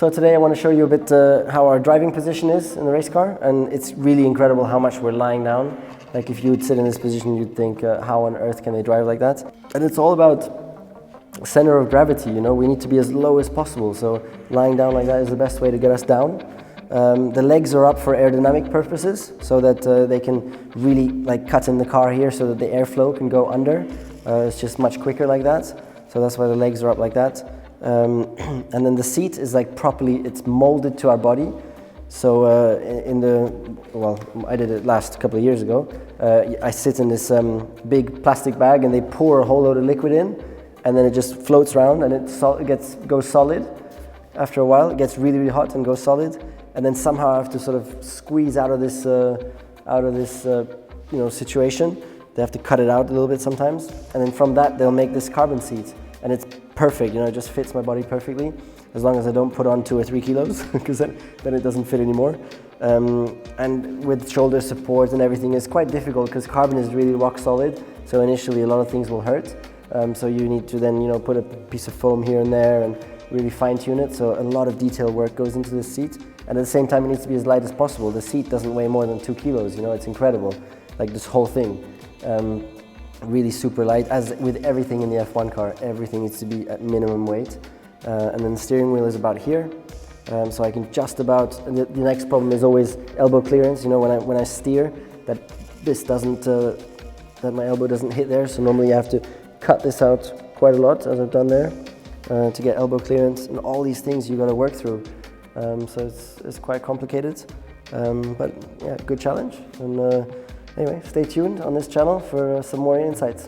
So today I want to show you a bit how our driving position is in the race car, and it's really incredible how much we're lying down. Like if you would sit in this position, you'd think, how on earth can they drive like that? And it's all about center of gravity, you know, we need to be as low as possible. So lying down like that is the best way to get us down. The legs are up for aerodynamic purposes, so that they can really like cut in the car here so that the airflow can go under. It's just much quicker like that. So that's why the legs are up like that. And then the seat is like properly, it's molded to our body. So I did it last couple of years ago. I sit in this big plastic bag and they pour a whole load of liquid in, and then it just floats around and it goes solid. After a while, it gets really, really hot and goes solid. And then somehow I have to sort of squeeze out of this situation. They have to cut it out a little bit sometimes. And then from that, they'll make this carbon seat. And it's perfect, you know, it just fits my body perfectly, as long as I don't put on 2 or 3 kilos, because then it doesn't fit anymore. And with shoulder support and everything, it's quite difficult because carbon is really rock solid. So initially a lot of things will hurt. So you need to then, you know, put a piece of foam here and there and really fine tune it. So a lot of detail work goes into this seat. And at the same time, it needs to be as light as possible. The seat doesn't weigh more than 2 kilos, you know, it's incredible. Like this whole thing. Really super light. As with everything in the F1 car, everything needs to be at minimum weight. And then the steering wheel is about here. So I can just about, the next problem is always elbow clearance, you know, when I steer, that this doesn't, that my elbow doesn't hit there. So normally you have to cut this out quite a lot, as I've done there, to get elbow clearance, and all these things you got to work through. So it's quite complicated, but yeah, good challenge. And anyway, stay tuned on this channel for some more insights.